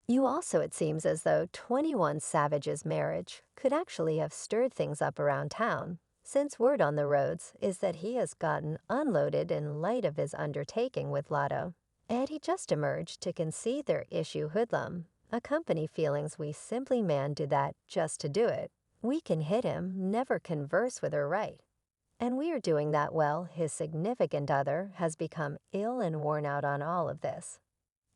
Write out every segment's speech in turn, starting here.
It seems as though 21 Savage's marriage could actually have stirred things up around town, since word on the roads is that he has gotten unloaded in light of his undertaking with Lotto, and he just emerged to concede their issue hoodlum, accompany feelings we simply man do that just to do it. We can hit him, never converse with her right. And we are doing that well, his significant other has become ill and worn out on all of this.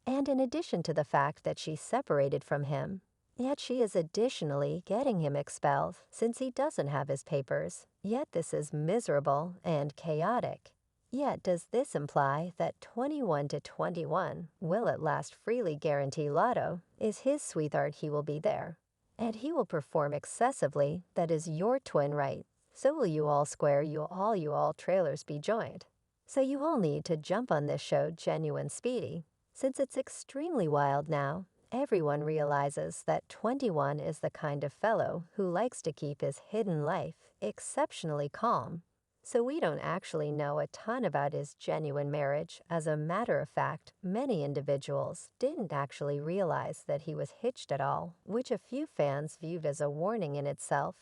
And in addition to the fact that she separated from him, yet she is additionally getting him expelled since he doesn't have his papers. Yet this is miserable and chaotic. Yet does this imply that 21 to 21 will at last freely guarantee Lotto is his sweetheart he will be there? And he will perform excessively, that is your twin right. So will you all square you all trailers be joined. So you all need to jump on this show genuine speedy. Since it's extremely wild now, everyone realizes that 21 is the kind of fellow who likes to keep his hidden life exceptionally calm. So we don't actually know a ton about his genuine marriage. As a matter of fact, many individuals didn't actually realize that he was hitched at all, which a few fans viewed as a warning in itself.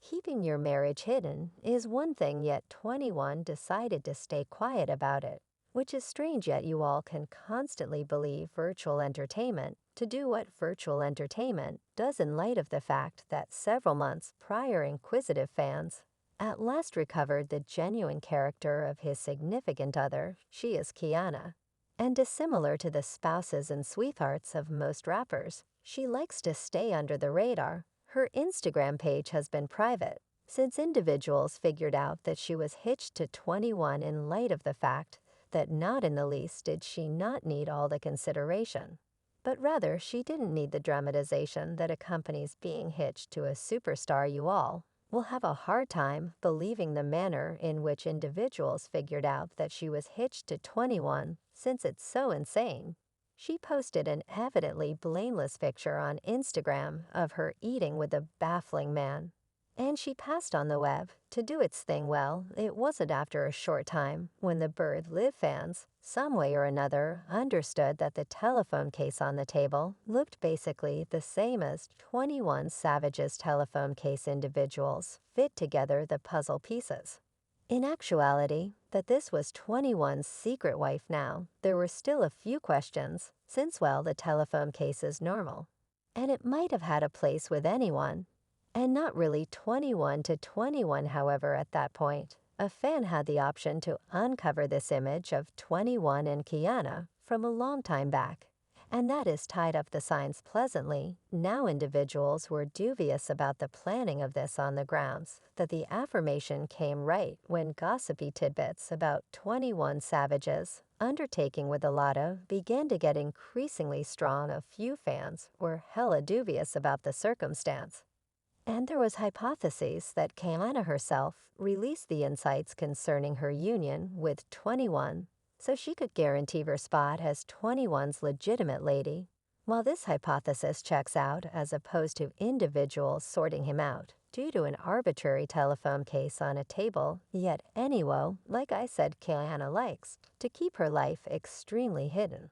Keeping your marriage hidden is one thing, yet 21 decided to stay quiet about it. Which is strange, yet you all can constantly believe virtual entertainment to do what virtual entertainment does in light of the fact that several months prior inquisitive fans at last recovered the genuine character of his significant other. She is Keyana. And dissimilar to the spouses and sweethearts of most rappers, she likes to stay under the radar. Her Instagram page has been private, since individuals figured out that she was hitched to 21 in light of the fact that not in the least did she not need all the consideration, but rather she didn't need the dramatization that accompanies being hitched to a superstar. You all will have a hard time believing the manner in which individuals figured out that she was hitched to 21, since it's so insane. She posted an evidently blameless picture on Instagram of her eating with a baffling man. And she passed on the web to do its thing well. It wasn't after a short time when the Bird Live fans, some way or another, understood that the telephone case on the table looked basically the same as 21 Savage's telephone case. Individuals fit together the puzzle pieces. In actuality, that this was 21's secret wife. Now, there were still a few questions, since, well, the telephone case is normal. And it might have had a place with anyone, and not really 21 to 21. However, at that point, a fan had the option to uncover this image of 21 and Keyana from a long time back, and that is tied up the signs pleasantly. Now individuals were dubious about the planning of this on the grounds that the affirmation came right when gossipy tidbits about 21 Savage's undertaking with the Lotto began to get increasingly strong. A few fans were hella dubious about the circumstance. And there was hypotheses that Keyana herself released the insights concerning her union with 21, so she could guarantee her spot as 21's legitimate lady. While this hypothesis checks out as opposed to individuals sorting him out due to an arbitrary telephone case on a table, yet anyway, like I said, Keyana likes to keep her life extremely hidden,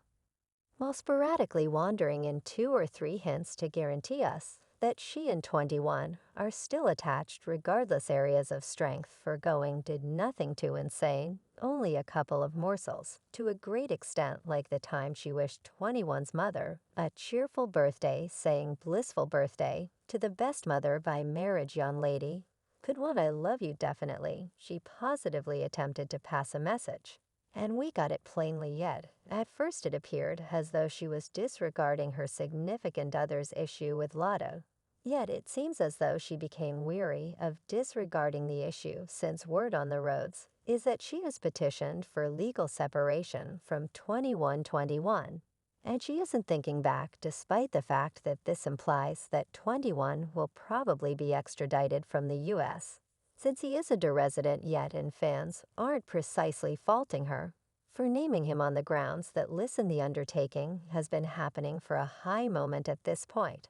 while sporadically wandering in 2 or 3 hints to guarantee us that she and 21 are still attached regardless. Areas of strength for going did nothing too insane, only a couple of morsels, to a great extent, like the time she wished 21's mother a cheerful birthday, saying blissful birthday to the best mother by marriage. Young lady, could what I love you definitely. She positively attempted to pass a message, and we got it plainly. Yet at first it appeared as though she was disregarding her significant other's issue with Lotto. Yet it seems as though she became weary of disregarding the issue, since word on the roads is that she has petitioned for legal separation from 21, and she isn't thinking back, despite the fact that this implies that 21 will probably be extradited from the U.S., since he is a resident. Yet, and fans aren't precisely faulting her for naming him on the grounds that, listen, the undertaking has been happening for a high moment at this point.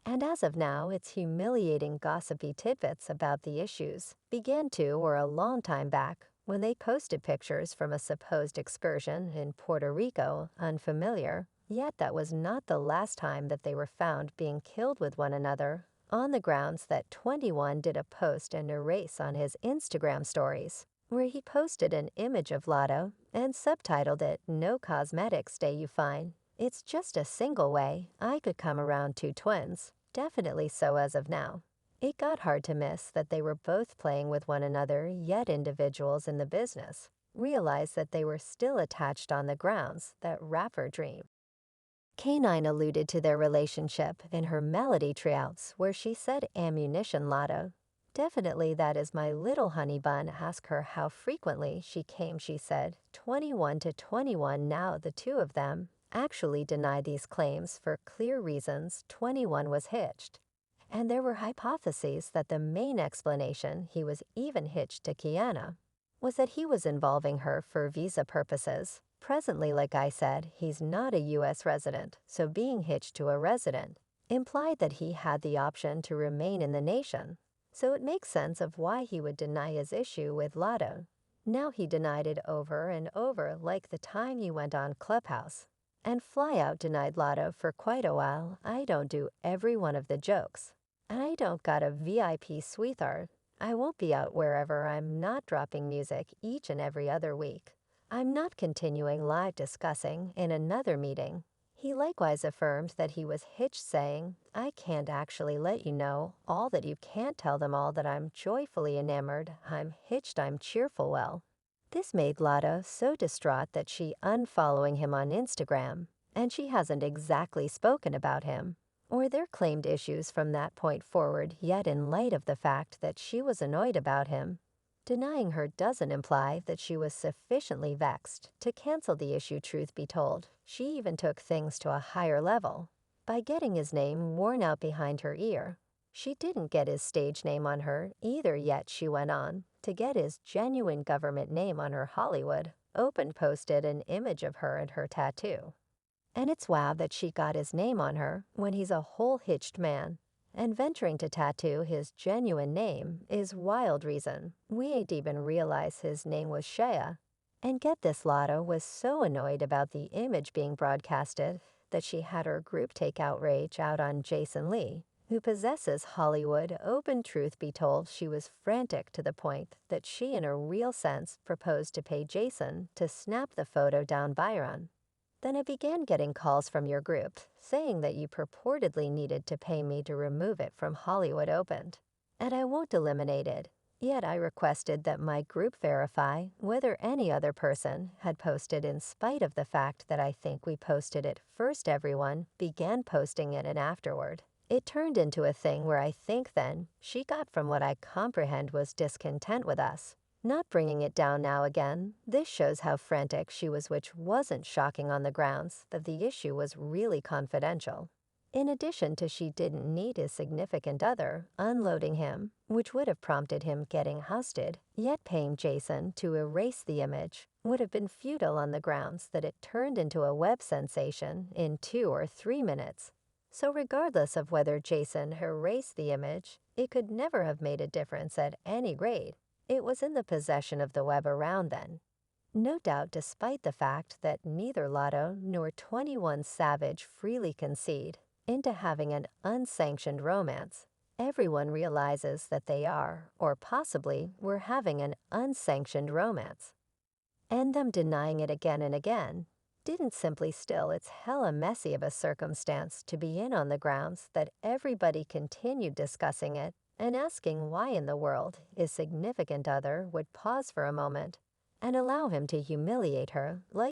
And as of now, its humiliating gossipy tidbits about the issues began to, or a long time back, when they posted pictures from a supposed excursion in Puerto Rico. Unfamiliar Yet that was not the last time that they were found being killed with one another, on the grounds that 21 did a post and erase on his Instagram stories, where he posted an image of Lotto and subtitled it, "No cosmetics day you find. It's just a single way I could come around two twins. Definitely so as of now." It got hard to miss that they were both playing with one another, yet individuals in the business realized that they were still attached on the grounds that rapper dream. Canine alluded to their relationship in her melody triouts, where she said ammunition Lotto. "Definitely that is my little honey bun. Ask her how frequently she came," she said. 21 to 21 now the two of them actually deny these claims for clear reasons. 21 was hitched. And there were hypotheses that the main explanation he was even hitched to Keyanna was that he was involving her for visa purposes. Presently, like I said, he's not a U.S. resident, so being hitched to a resident implied that he had the option to remain in the nation. So it makes sense of why he would deny his issue with Lotto. Now he denied it over and over, like the time he went on Clubhouse. And Flyout denied Lotto for quite a while. "I don't do every one of the jokes. I don't got a VIP sweetheart. I won't be out wherever I'm not dropping music each and every other week. I'm not continuing live discussing in another meeting." He likewise affirmed that he was hitched, saying, "I can't actually let you know all that you can't tell them all that I'm joyfully enamored. I'm hitched, I'm cheerful well." This made Lotto so distraught that she unfollowing him on Instagram, and she hasn't exactly spoken about him or their claimed issues from that point forward, yet in light of the fact that she was annoyed about him. Denying her doesn't imply that she was sufficiently vexed to cancel the issue. Truth be told, she even took things to a higher level by getting his name worn out behind her ear. She didn't get his stage name on her either, yet she went on to get his genuine government name on her Hollywood. Open posted an image of her and her tattoo. And it's wow that she got his name on her when he's a whole hitched man. And venturing to tattoo his genuine name is wild reason. We ain't even realize his name was Shea. And get this, Lotto was so annoyed about the image being broadcasted that she had her group take outrage out on Jason Lee, who possesses Hollywood. Open truth be told, she was frantic to the point that she in a real sense proposed to pay Jason to snap the photo down Byron. Then I began getting calls from your group saying that you purportedly needed to pay me to remove it from Hollywood Opened. And I won't eliminate it. Yet I requested that my group verify whether any other person had posted, in spite of the fact that I think we posted it first. Everyone began posting it, and afterward it turned into a thing where I think then she got, from what I comprehend, was discontent with us not bringing it down now again. This shows how frantic she was, which wasn't shocking on the grounds that the issue was really confidential. In addition to she didn't need his significant other unloading him, which would have prompted him getting ousted, yet paying Jason to erase the image would have been futile on the grounds that it turned into a web sensation in 2 or 3 minutes. So regardless of whether Jason erased the image, it could never have made a difference at any grade. It was in the possession of the web around then. No doubt, despite the fact that neither Lotto nor 21 Savage freely concede into having an unsanctioned romance, everyone realizes that they are, or possibly were having an unsanctioned romance. And them denying it again and again didn't simply still. It's hella messy of a circumstance to be in on the grounds that everybody continued discussing it and asking why in the world his significant other would pause for a moment and allow him to humiliate her like